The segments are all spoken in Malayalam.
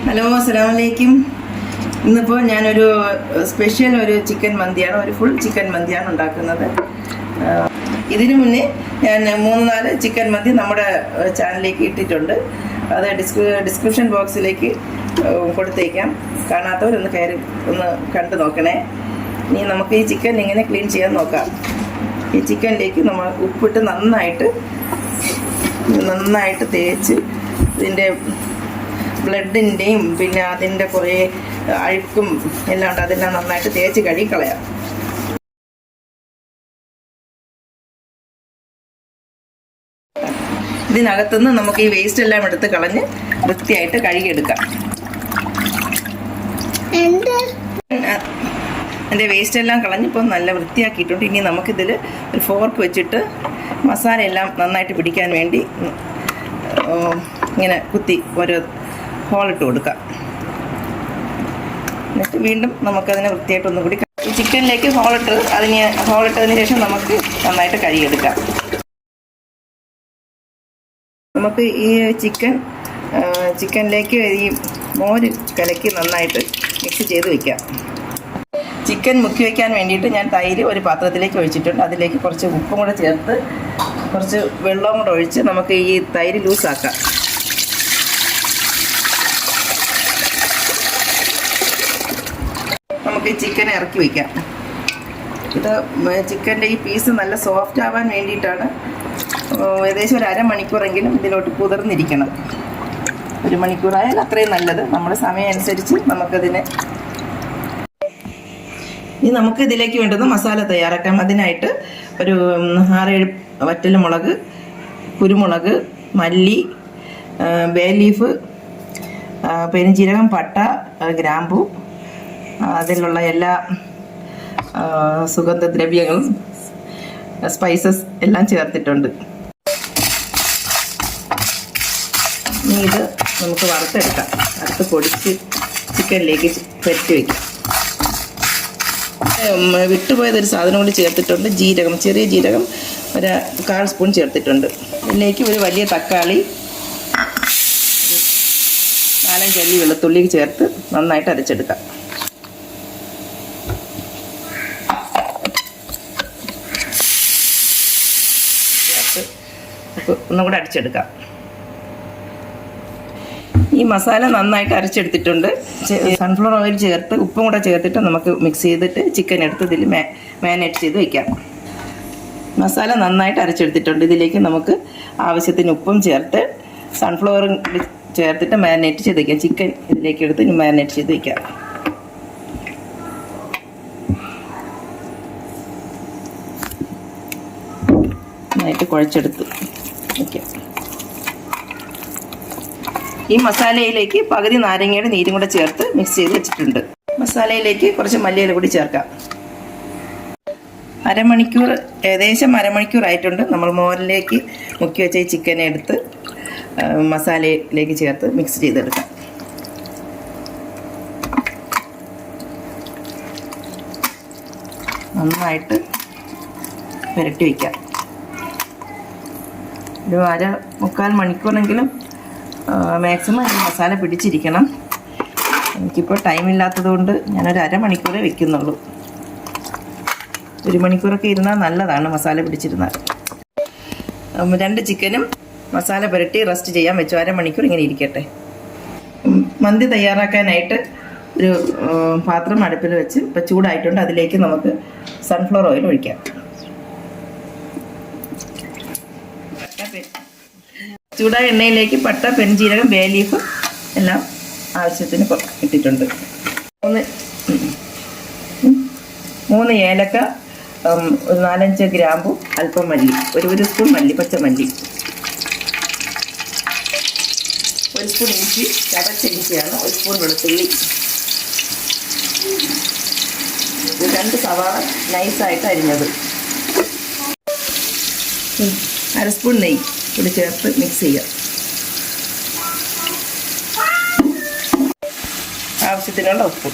ഹലോ, അസ്സലാമു അലൈക്കും. ഇന്നിപ്പോൾ ഞാനൊരു സ്പെഷ്യൽ ചിക്കൻ മന്തിയാണ്, ഒരു ഫുൾ ചിക്കൻ മന്തിയാണ് ഉണ്ടാക്കുന്നത്. ഇതിനു മുന്നേ ഞാൻ 3-4 ചിക്കൻ മന്തി നമ്മുടെ ചാനലിലേക്ക് ഇട്ടിട്ടുണ്ട്. അത് ഡിസ്ക്രിപ്ഷൻ ബോക്സിലേക്ക് കൊടുത്തേക്കാം. കാണാത്തവരൊന്ന് കയറി ഒന്ന് കണ്ടു നോക്കണേ. ഇനി നമുക്ക് ഈ ചിക്കൻ എങ്ങനെ ക്ലീൻ ചെയ്യാൻ നോക്കാം. ഈ ചിക്കനിലേക്ക് നമ്മൾ ഉപ്പിട്ട് നന്നായിട്ട് തേച്ച് ഇതിൻ്റെ ബ്ലഡിൻ്റെയും പിന്നെ അതിൻ്റെ കുറേ അഴുക്കും എല്ലാം ഉണ്ട്, അതെല്ലാം നന്നായിട്ട് തേച്ച് കഴുകിക്കളയാം. ഇതിനകത്തുനിന്ന് നമുക്ക് ഈ വേസ്റ്റ് എല്ലാം എടുത്ത് കളഞ്ഞ് വൃത്തിയായിട്ട് കഴുകിയെടുക്കാം. അതിൻ്റെ വേസ്റ്റ് എല്ലാം കളഞ്ഞിപ്പോൾ നല്ല വൃത്തിയാക്കിയിട്ടുണ്ട്. ഇനി നമുക്കിതിൽ ഒരു ഫോർക്ക് വെച്ചിട്ട് മസാല എല്ലാം നന്നായിട്ട് പിടിക്കാൻ വേണ്ടി ഇങ്ങനെ കുത്തി ഒരു ഹോളിട്ട് കൊടുക്കാം. എന്നിട്ട് വീണ്ടും നമുക്കതിനെ വൃത്തിയായിട്ട് ഒന്നും കൂടി ഈ ചിക്കനിലേക്ക് ഹോളിട്ടതിന് ശേഷം നമുക്ക് നന്നായിട്ട് കഴുകിയെടുക്കാം. നമുക്ക് ഈ ചിക്കനിലേക്ക് ഈ മോര് കലക്കി നന്നായിട്ട് മിക്സ് ചെയ്ത് വയ്ക്കാം. ചിക്കൻ മുക്കി വയ്ക്കാൻ വേണ്ടിയിട്ട് ഞാൻ തൈര് ഒരു പാത്രത്തിലേക്ക് ഒഴിച്ചിട്ടുണ്ട്. അതിലേക്ക് കുറച്ച് ഉപ്പും കൂടെ ചേർത്ത് കുറച്ച് വെള്ളവും കൂടെ ഒഴിച്ച് നമുക്ക് ഈ തൈര് ലൂസാക്കാം. നമുക്ക് ഈ ചിക്കൻ ഇറക്കി വയ്ക്കാം. ഇത് ചിക്കൻ്റെ ഈ പീസ് നല്ല സോഫ്റ്റ് ആവാൻ വേണ്ടിയിട്ടാണ്. ഏകദേശം ഒരു അരമണിക്കൂറെങ്കിലും ഇതിലോട്ട് കുതിർന്നിരിക്കണം. 1 മണിക്കൂറായാൽ അത്രയും നല്ലത്. നമ്മുടെ സമയം അനുസരിച്ച് നമുക്കതിനെ ഇനി നമുക്ക് ഇതിലേക്ക് വേണ്ടുന്ന മസാല തയ്യാറാക്കാം. അതിനായിട്ട് ഒരു 6-7 വറ്റൽമുളക്, കുരുമുളക്, മല്ലി, ബേ ലീഫ്, പെരുംജീരകം, പട്ട, ഗ്രാമ്പൂ, അതിലുള്ള എല്ലാ സുഗന്ധദ്രവ്യങ്ങളും സ്പൈസസ് എല്ലാം ചേർത്തിട്ടുണ്ട്. ഇനി ഇത് നമുക്ക് വറുത്തെടുക്കാം. വറുത്ത് പൊടിച്ച് ചിക്കനിലേക്ക് പുരട്ടി വയ്ക്കാം. വിട്ടുപോയതൊരു സാധനം കൊണ്ട് ചേർത്തിട്ടുണ്ട്. ചെറിയ ജീരകം 1/4 സ്പൂൺ ചേർത്തിട്ടുണ്ട്. ഇതിലേക്ക് ഒരു വലിയ തക്കാളി, 4-5 അല്ലി വെളുത്തുള്ളി ചേർത്ത് നന്നായിട്ട് അരച്ചെടുക്കാം. ഒന്നും കൂടെ അടിച്ചെടുക്കാം. ഈ മസാല നന്നായിട്ട് അരച്ചെടുത്തിട്ടുണ്ട്. സൺഫ്ലവർ ഓയിൽ ചേർത്ത് ഉപ്പും കൂടെ ചേർത്തിട്ട് നമുക്ക് മിക്സ് ചെയ്തിട്ട് ചിക്കൻ എടുത്ത് ഇതിൽ മാരിനേറ്റ് ചെയ്ത് വയ്ക്കാം. മസാല നന്നായിട്ട് അരച്ചെടുത്തിട്ടുണ്ട്. ഇതിലേക്ക് നമുക്ക് ആവശ്യത്തിന് ഉപ്പും ചേർത്ത് സൺഫ്ലവറും ചേർത്തിട്ട് മാരിനേറ്റ് ചെയ്ത് വയ്ക്കാം. ചിക്കൻ ഇതിലേക്ക് എടുത്ത് മാരിനേറ്റ് ചെയ്ത് വയ്ക്കാം. നന്നായിട്ട് കുഴച്ചെടുത്ത് വയ്ക്കാം. ഈ മസാലയിലേക്ക് പകുതി നാരങ്ങയുടെ നീരും കൂടെ ചേർത്ത് മിക്സ് ചെയ്ത് വെച്ചിട്ടുണ്ട്. മസാലയിലേക്ക് കുറച്ച് മല്ലിയില കൂടി ചേർക്കാം. ഏകദേശം അരമണിക്കൂർ ആയിട്ടുണ്ട്. നമ്മൾ മോരിലേക്ക് മുക്കി വെച്ച ഈ ചിക്കനെ എടുത്ത് മസാലയിലേക്ക് ചേർത്ത് മിക്സ് ചെയ്തെടുക്കാം. നന്നായിട്ട് പുരട്ടി വയ്ക്കാം. ഒരു 3/4 മണിക്കൂറെങ്കിലും മാക്സിമം ഈ മസാല പിടിച്ചിരിക്കണം. എനിക്കിപ്പോൾ ടൈമില്ലാത്തത് കൊണ്ട് ഞാനൊരു അരമണിക്കൂറേ വെക്കുന്നുള്ളൂ. 1 മണിക്കൂറൊക്കെ ഇരുന്നാൽ നല്ലതാണ് മസാല പിടിച്ചിരുന്നാൽ. 2 ചിക്കനും മസാല പുരട്ടി റെസ്റ്റ് ചെയ്യാൻ വെച്ചു. അരമണിക്കൂർ ഇങ്ങനെ ഇരിക്കട്ടെ. മന്തി തയ്യാറാക്കാനായിട്ട് ഒരു പാത്രം അടുപ്പിൽ വെച്ച് ഇപ്പോൾ ചൂടായിട്ടുണ്ട്. അതിലേക്ക് നമുക്ക് സൺഫ്ലവർ ഓയിൽ ഒഴിക്കാം. ചൂടായ എണ്ണയിലേക്ക് പട്ട, പെരുംജീരകം, ബേ ലീഫ് എല്ലാം ആവശ്യത്തിന് ഇട്ടിട്ടുണ്ട്. 3 ഏലക്ക, 4-5 ഗ്രാമ്പു, അല്പം മല്ലി, ഒരു സ്പൂൺ പച്ചമല്ലി, 1 സ്പൂൺ ഇഞ്ചി, ചതച്ച ഇഞ്ചിയാണ്, 1 സ്പൂൺ വെളുത്തുള്ളി, 2 സവാള നൈസായിട്ട് അരിഞ്ഞത്, 1/2 സ്പൂൺ നെയ്യ് കൂടി ചേർത്ത് മിക്സ് ചെയ്യാം. ആവശ്യത്തിനുള്ള ഉപ്പ്,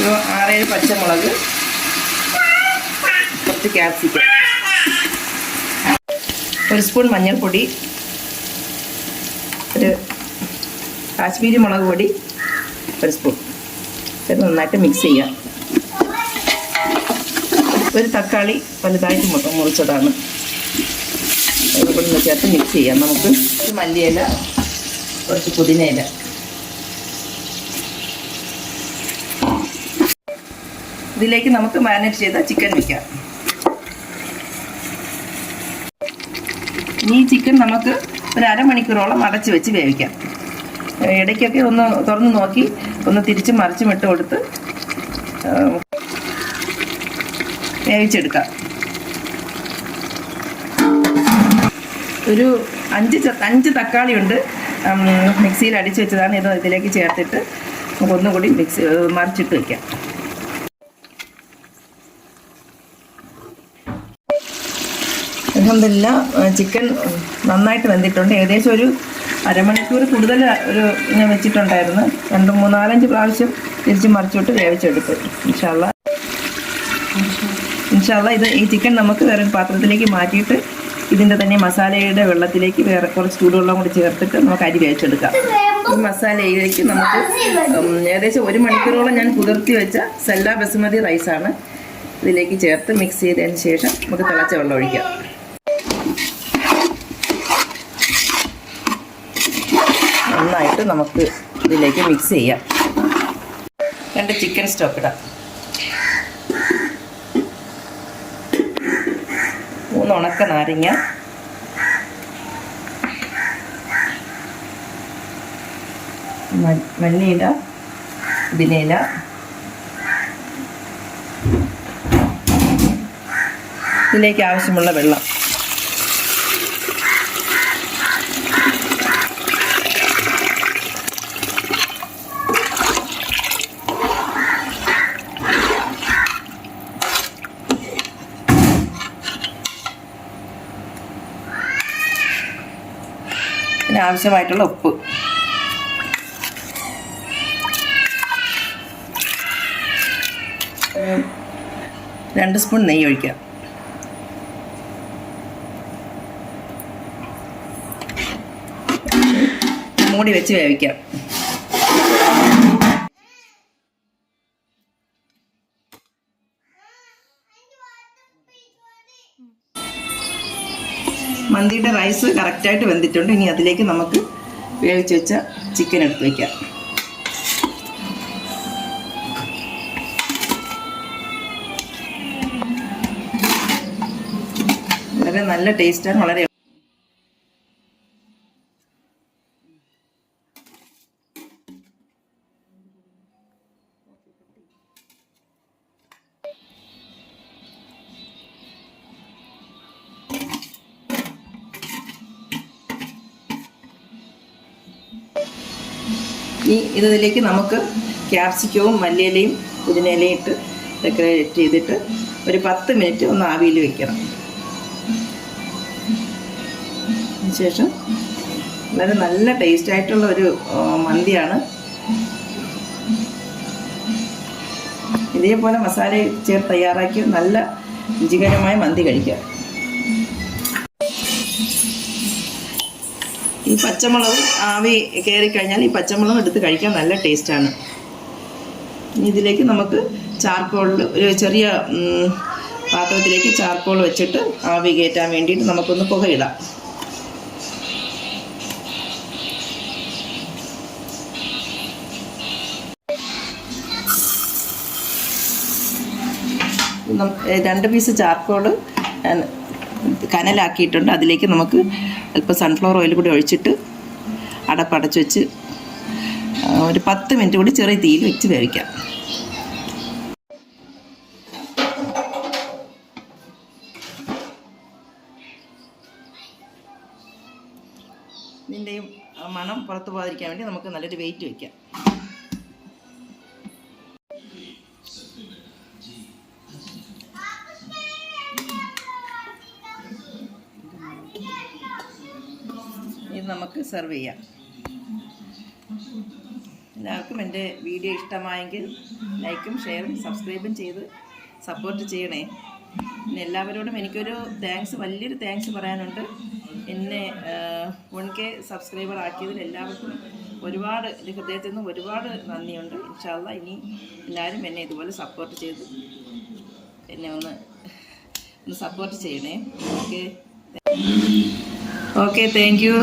6-7 പച്ചമുളക്, കുറച്ച് ക്യാപ്സിക്കം, 1 സ്പൂൺ മഞ്ഞൾപ്പൊടി, ഒരു കാശ്മീരി മുളക് പൊടി 1 സ്പൂൺ. ഇത് നന്നായിട്ട് മിക്സ് ചെയ്യാം. ഒരു തക്കാളി വലുതായിട്ട് മുറിച്ചതാണ്. അതുകൂടെ ചേർത്ത് മിക്സ് ചെയ്യാം. നമുക്ക് മല്ലിയില, കുറച്ച് പുതിനയില. ഇതിലേക്ക് നമുക്ക് മാരിനേറ്റ് ചെയ്ത ചിക്കൻ വയ്ക്കാം. ഈ ചിക്കൻ നമുക്ക് ഒരു അരമണിക്കൂറോളം അടച്ച് വെച്ച് വേവിക്കാം. ഇടയ്ക്കൊക്കെ ഒന്ന് തുറന്ന് നോക്കി ഒന്ന് തിരിച്ചും മറിച്ചും ഇട്ട് കൊടുത്ത് വേവിച്ചെടുക്കാം. ഒരു 5 തക്കാളി ഉണ്ട്, മിക്സിയിൽ അടിച്ച് വെച്ചതാണ്. ഇത് ഇതിലേക്ക് ചേർത്തിട്ട് നമുക്ക് ഒന്നുകൂടി മറിച്ചിട്ട് വയ്ക്കാം. അൽഹംദുലില്ലാ ചിക്കൻ നന്നായിട്ട് വെന്തിട്ടുണ്ട്. ഏകദേശം ഒരു അരമണിക്കൂർ കൂടുതൽ ഇങ്ങനെ വെച്ചിട്ടുണ്ടായിരുന്നു. 2, 3, 4, 5 പ്രാവശ്യം തിരിച്ച് മറിച്ചിട്ട് വേവിച്ചെടുത്തു. ഇൻഷാല്ലാ ഈ ചിക്കൻ നമുക്ക് വേറെ പാത്രത്തിലേക്ക് മാറ്റിയിട്ട് ഇതിൻ്റെ തന്നെ മസാലയുടെ വെള്ളത്തിലേക്ക് വേറെ കുറച്ച് ചൂടുവെള്ളം കൂടി ചേർത്തിട്ട് നമുക്ക് അരി വേവിച്ചെടുക്കാം. ഈ മസാലയിലേക്ക് നമുക്ക് ഏകദേശം 1 മണിക്കൂറോളം ഞാൻ കുതിർത്തി വെച്ച സെല്ല ബസുമതി റൈസാണ് ഇതിലേക്ക് ചേർത്ത് മിക്സ് ചെയ്തതിന് ശേഷം നമുക്ക് തിളച്ച വെള്ളം ഒഴിക്കാം. നന്നായിട്ട് നമുക്ക് ഇതിലേക്ക് മിക്സ് ചെയ്യാം. 2 ചിക്കൻ സ്റ്റോക്ക് ഇടാം. 3 ഉണക്ക നാരങ്ങ, മല്ലിയില, പുതിനയില, ഇതിലേക്ക് ആവശ്യമുള്ള വെള്ളം. ആവശ്യമായിട്ടുള്ള ഉപ്പ്. ഒരു 2 സ്പൂൺ നെയ്യ് ഒഴിക്കാം. മൂടി വെച്ച് വേവിക്കാം. മന്തിയുടെ റൈസ് കറക്റ്റായിട്ട് വെന്തിട്ടുണ്ട്. ഇനി അതിലേക്ക് നമുക്ക് വേവിച്ച് വെച്ച ചിക്കൻ എടുത്ത് വയ്ക്കാം. വളരെ നല്ല ടേസ്റ്റാണ്. വളരെ ഇതിലേക്ക് നമുക്ക് ക്യാപ്സിക്കവും മല്ലിയിലയും പുതിനയിലയും ഇട്ട് ഡെക്കറേറ്റ് ചെയ്തിട്ട് ഒരു 10 മിനിറ്റ് ഒന്ന് ആവിയിൽ വെക്കണം. അതിനുശേഷം വളരെ നല്ല ടേസ്റ്റായിട്ടുള്ള ഒരു മന്തിയാണ്. ഇതേപോലെ മസാല ചേർത്ത് തയ്യാറാക്കി നല്ല രുചികരമായ മന്തി കഴിക്കാം. ഈ പച്ചമുളക് ആവി കയറിക്കഴിഞ്ഞാൽ ഈ പച്ചമുളക് എടുത്ത് കഴിക്കാൻ നല്ല ടേസ്റ്റാണ്. ഇതിലേക്ക് നമുക്ക് ചാർക്കോളിൽ ഒരു ചെറിയ പാത്രത്തിലേക്ക് ചാർക്കോൾ വെച്ചിട്ട് ആവി കയറ്റാൻ വേണ്ടിയിട്ട് നമുക്കൊന്ന് പുകയിടാം. രണ്ട് പീസ് ചാർക്കോള് കനലാക്കിയിട്ടുണ്ട്. അതിലേക്ക് നമുക്ക് അല്പം സൺഫ്ലവർ ഓയിൽ കൂടി ഒഴിച്ചിട്ട് അടപ്പടച്ച് വെച്ച് ഒരു 10 മിനിറ്റ് കൂടി ചെറിയ തീയിൽ വെച്ച് വേവിക്കാം. ഇതിൻ്റെയും മണം പുറത്തു പോകാതിരിക്കാൻ വേണ്ടി നമുക്ക് നല്ലൊരു വെയിറ്റ് വയ്ക്കാം. ഇത് നമുക്ക് സെർവ് ചെയ്യാം. എല്ലാവർക്കും എൻ്റെ വീഡിയോ ഇഷ്ടമായെങ്കിൽ ലൈക്കും ഷെയറും സബ്സ്ക്രൈബും ചെയ്ത് സപ്പോർട്ട് ചെയ്യണേ. പിന്നെ എല്ലാവരോടും എനിക്കൊരു വലിയൊരു താങ്ക്സ് പറയാനുണ്ട്. എന്നെ 1K സബ്സ്ക്രൈബർ ആക്കിയതിൽ എല്ലാവർക്കും ഒരുപാട് എൻ്റെ ഹൃദയത്തിൽ നിന്ന് ഒരുപാട് നന്ദിയുണ്ട്. ഇൻഷാ അല്ലാഹ് ഇനി എല്ലാവരും എന്നെ ഇതുപോലെ സപ്പോർട്ട് ചെയ്ത് എന്നെ ഒന്ന് സപ്പോർട്ട് ചെയ്യണേ. Okay thank you.